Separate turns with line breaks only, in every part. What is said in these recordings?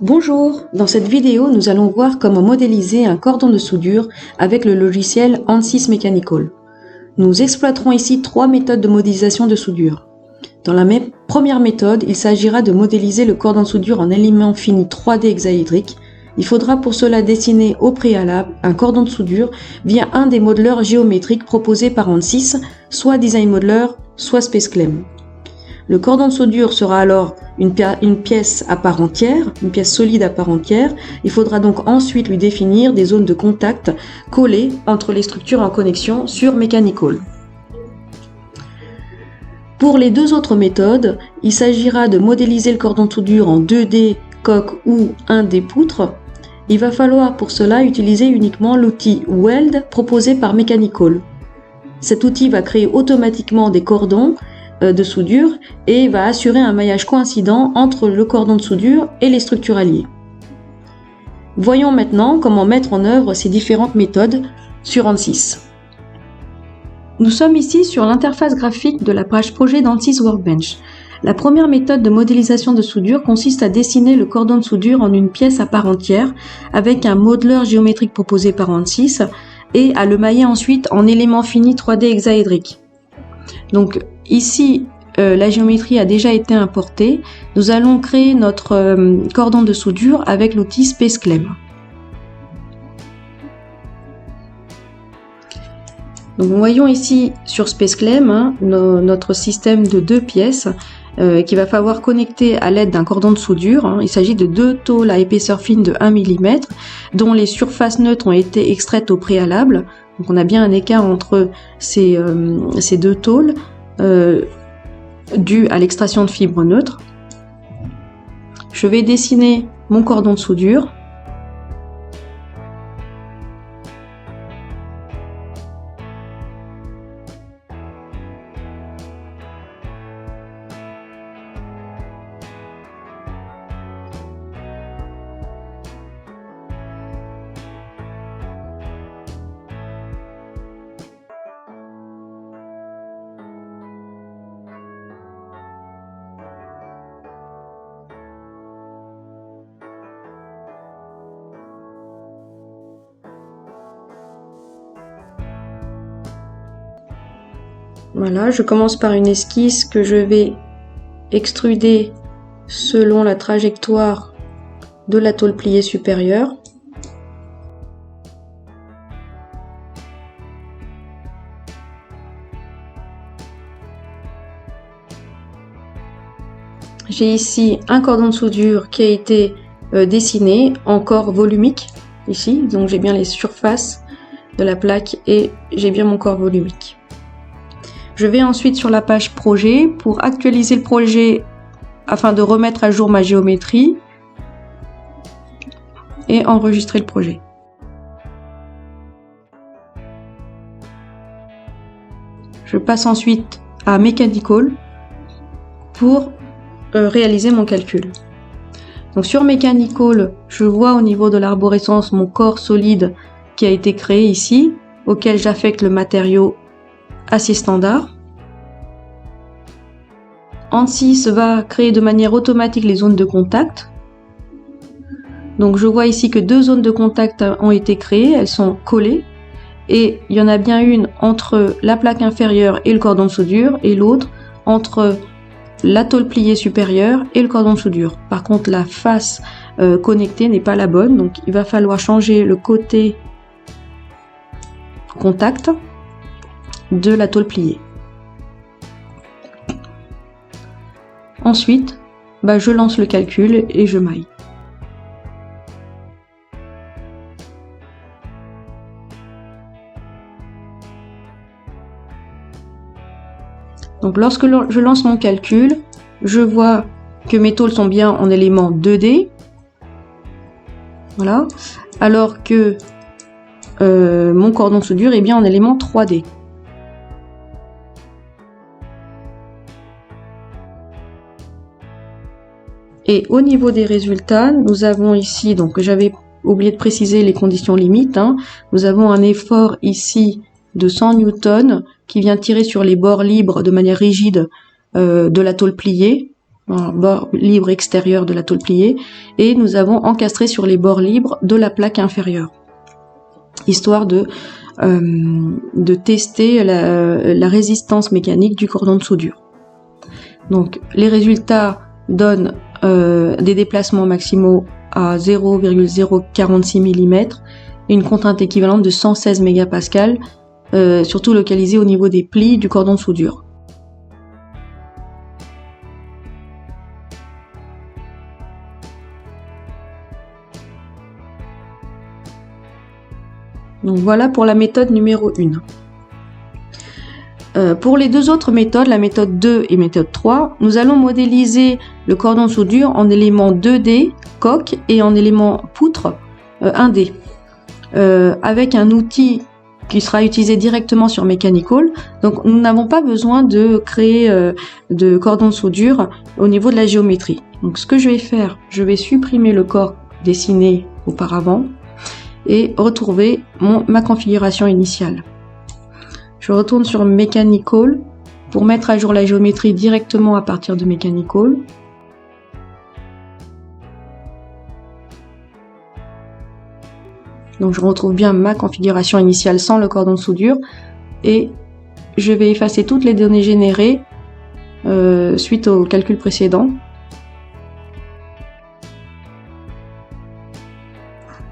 Bonjour, dans cette vidéo nous allons voir comment modéliser un cordon de soudure avec le logiciel ANSYS Mechanical. Nous exploiterons ici trois méthodes de modélisation de soudure. Dans la première méthode, il s'agira de modéliser le cordon de soudure en éléments finis 3D hexaédriques. Il faudra pour cela dessiner au préalable un cordon de soudure via un des modeleurs géométriques proposés par ANSYS, soit Design Modeler, soit SpaceClem. Le cordon de soudure sera alors une pièce à part entière, une pièce solide à part entière. Il faudra donc ensuite lui définir des zones de contact collées entre les structures en connexion sur Mechanical. Pour les deux autres méthodes, il s'agira de modéliser le cordon de soudure en 2D coque ou 1D poutre. Il va falloir pour cela utiliser uniquement l'outil Weld proposé par Mechanical. Cet outil va créer automatiquement des cordons de soudure et va assurer un maillage coïncident entre le cordon de soudure et les structures alliées. Voyons maintenant comment mettre en œuvre ces différentes méthodes sur ANSYS. Nous sommes ici sur l'interface graphique de la page projet d'ANSYS Workbench. La première méthode de modélisation de soudure consiste à dessiner le cordon de soudure en une pièce à part entière avec un modeleur géométrique proposé par ANSYS et à le mailler ensuite en éléments finis 3D hexaédriques. Donc ici, la géométrie a déjà été importée. Nous allons créer notre cordon de soudure avec l'outil SpaceClem. Donc, nous voyons ici sur SpaceClem notre système de deux pièces qu'il va falloir connecter à l'aide d'un cordon de soudure. Il s'agit de deux tôles à épaisseur fine de 1 mm dont les surfaces neutres ont été extraites au préalable. Donc on a bien un écart entre ces deux tôles dû à l'extraction de fibres neutres. Je vais dessiner mon cordon de soudure. Voilà, je commence par une esquisse que je vais extruder selon la trajectoire de la tôle pliée supérieure. J'ai ici un cordon de soudure qui a été dessiné en corps volumique, ici, donc j'ai bien les surfaces de la plaque et j'ai bien mon corps volumique. Je vais ensuite sur la page projet pour actualiser le projet afin de remettre à jour ma géométrie et enregistrer le projet. Je passe ensuite à Mechanical pour réaliser mon calcul. Donc sur Mechanical, je vois au niveau de l'arborescence mon corps solide qui a été créé ici, auquel j'affecte le matériau assez standard. ANSYS va créer de manière automatique les zones de contact. Donc je vois ici que deux zones de contact ont été créées, elles sont collées et il y en a bien une entre la plaque inférieure et le cordon de soudure et l'autre entre la tôle pliée supérieure et le cordon de soudure. Par contre la face connectée n'est pas la bonne, donc il va falloir changer le côté contact de la tôle pliée. Ensuite, je lance le calcul et je maille. Donc lorsque je lance mon calcul, je vois que mes tôles sont bien en élément 2D. Voilà. Alors que mon cordon de soudure est bien en élément 3D. Et au niveau des résultats, nous avons ici, donc j'avais oublié de préciser les conditions limites, nous avons un effort ici de 100 newtons qui vient tirer sur les bords libres de manière rigide de la tôle pliée. un bord libre extérieur de la tôle pliée, et nous avons encastré sur les bords libres de la plaque inférieure, histoire de tester la résistance mécanique du cordon de soudure. Donc les résultats donnent des déplacements maximaux à 0,046 mm et une contrainte équivalente de 116 mégapascales, surtout localisée au niveau des plis du cordon de soudure. Donc voilà pour la méthode numéro 1. Pour les deux autres méthodes, la méthode 2 et méthode 3, nous allons modéliser le cordon de soudure en éléments 2D, coque, et en éléments poutre, 1D, avec un outil qui sera utilisé directement sur Mechanical. Donc nous n'avons pas besoin de créer de cordon de soudure au niveau de la géométrie. Donc ce que je vais faire, je vais supprimer le corps dessiné auparavant et retrouver ma configuration initiale. Je retourne sur Mechanical pour mettre à jour la géométrie directement à partir de Mechanical. Donc je retrouve bien ma configuration initiale sans le cordon de soudure et je vais effacer toutes les données générées suite au calcul précédent.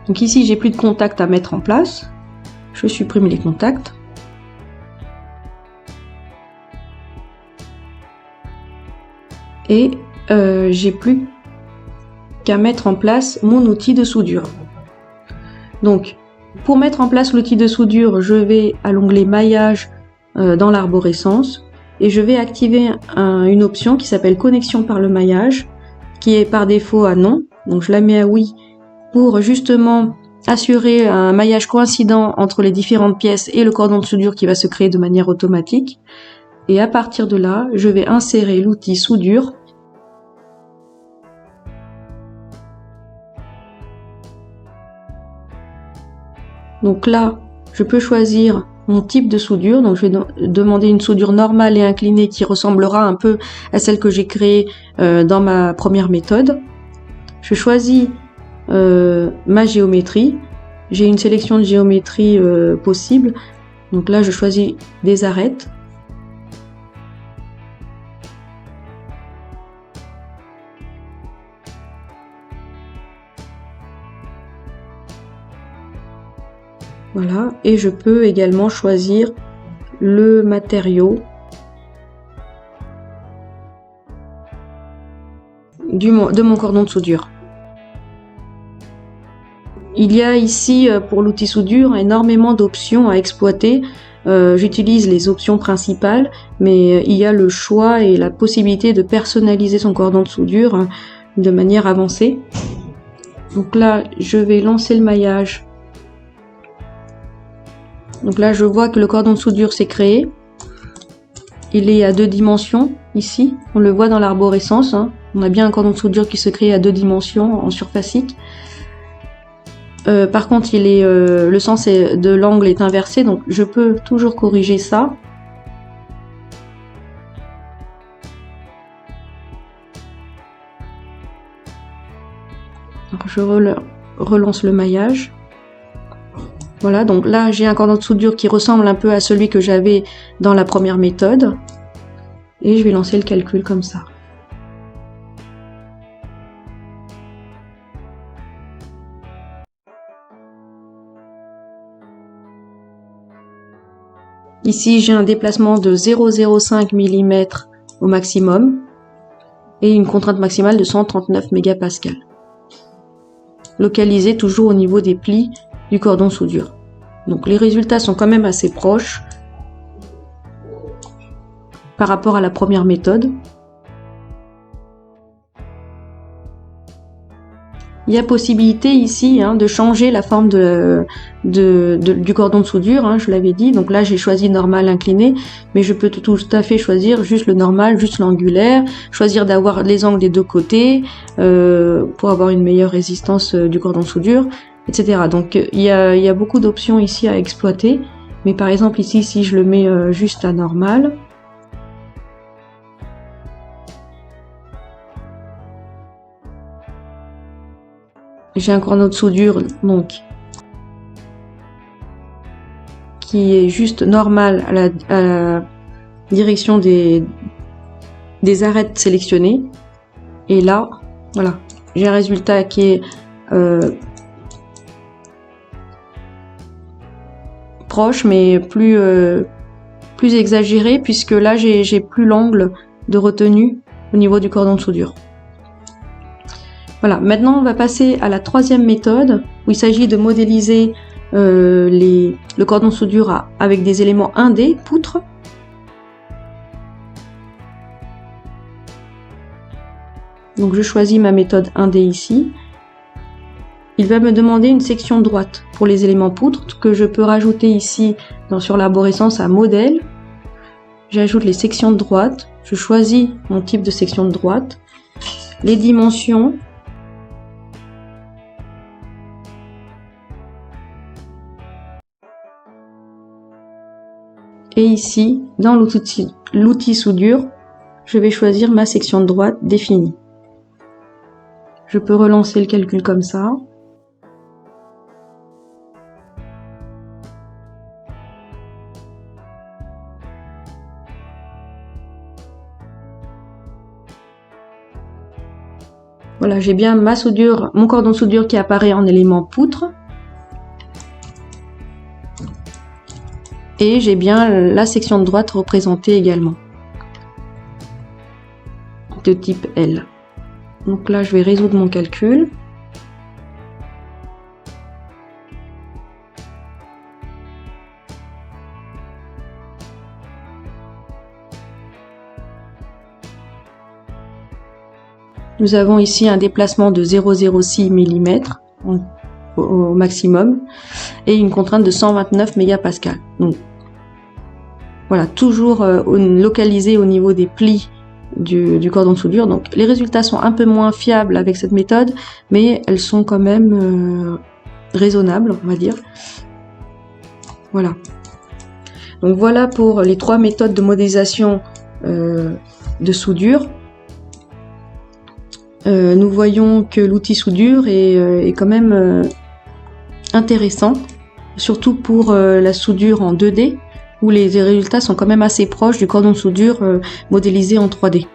Donc ici j'ai plus de contacts à mettre en place, je supprime les contacts. Et j'ai plus qu'à mettre en place mon outil de soudure. Donc pour mettre en place l'outil de soudure, je vais à l'onglet maillage dans l'arborescence et je vais activer une option qui s'appelle connexion par le maillage, qui est par défaut à non, donc je la mets à oui pour justement assurer un maillage coïncident entre les différentes pièces et le cordon de soudure qui va se créer de manière automatique. Et à partir de là, je vais insérer l'outil soudure. Donc là, je peux choisir mon type de soudure. Donc je vais demander une soudure normale et inclinée qui ressemblera un peu à celle que j'ai créée dans ma première méthode. Je choisis ma géométrie. J'ai une sélection de géométrie possible. Donc là, je choisis des arêtes. Voilà, et je peux également choisir le matériau de mon cordon de soudure. Il y a ici, pour l'outil soudure, énormément d'options à exploiter. J'utilise les options principales, mais il y a le choix et la possibilité de personnaliser son cordon de soudure de manière avancée. Donc là, je vais lancer le maillage. Donc là, je vois que le cordon de soudure s'est créé. Il est à 2 dimensions, ici. On le voit dans l'arborescence. On a bien un cordon de soudure qui se crée à 2 dimensions en surfacique. Par contre, le sens de l'angle est inversé, donc je peux toujours corriger ça. Donc je relance le maillage. Voilà, donc là j'ai un cordon de soudure qui ressemble un peu à celui que j'avais dans la première méthode. Et je vais lancer le calcul comme ça. Ici j'ai un déplacement de 0,05 mm au maximum et une contrainte maximale de 139 mégapascales. Localisé toujours au niveau des plis du cordon soudure. Donc les résultats sont quand même assez proches par rapport à la première méthode. Il y a possibilité ici de changer la forme du cordon de soudure, je l'avais dit. Donc là j'ai choisi normal incliné, mais je peux tout à fait choisir juste le normal, juste l'angulaire, choisir d'avoir les angles des deux côtés pour avoir une meilleure résistance du cordon de soudure, etc. Donc il y a beaucoup d'options ici à exploiter, mais par exemple ici si je le mets juste à normal, j'ai un cordon de soudure donc qui est juste normal à la direction des arêtes sélectionnées. Et là, voilà, j'ai un résultat qui est proche, mais plus exagéré, puisque là, j'ai plus l'angle de retenue au niveau du cordon de soudure. Voilà, maintenant on va passer à la troisième méthode, où il s'agit de modéliser le cordon de soudure avec des éléments 1D, poutres. Donc je choisis ma méthode 1D ici. Il va me demander une section droite pour les éléments poutres que je peux rajouter ici sur l'arborescence à modèle. J'ajoute les sections de droite, je choisis mon type de section de droite, les dimensions, et ici, dans l'outil soudure, je vais choisir ma section de droite définie. Je peux relancer le calcul comme ça. Voilà, j'ai bien ma soudure, mon cordon de soudure qui apparaît en élément poutre. Et j'ai bien la section de droite représentée également, de type L. Donc là, je vais résoudre mon calcul. Nous avons ici un déplacement de 0,06 mm au maximum et une contrainte de 129 mégapascales. Donc voilà, toujours localisé au niveau des plis du cordon de soudure. Donc les résultats sont un peu moins fiables avec cette méthode, mais elles sont quand même raisonnables, on va dire. Voilà. Donc voilà pour les trois méthodes de modélisation de soudure. Nous voyons que l'outil soudure est quand même intéressant, surtout pour la soudure en 2D, où les résultats sont quand même assez proches du cordon de soudure modélisé en 3D.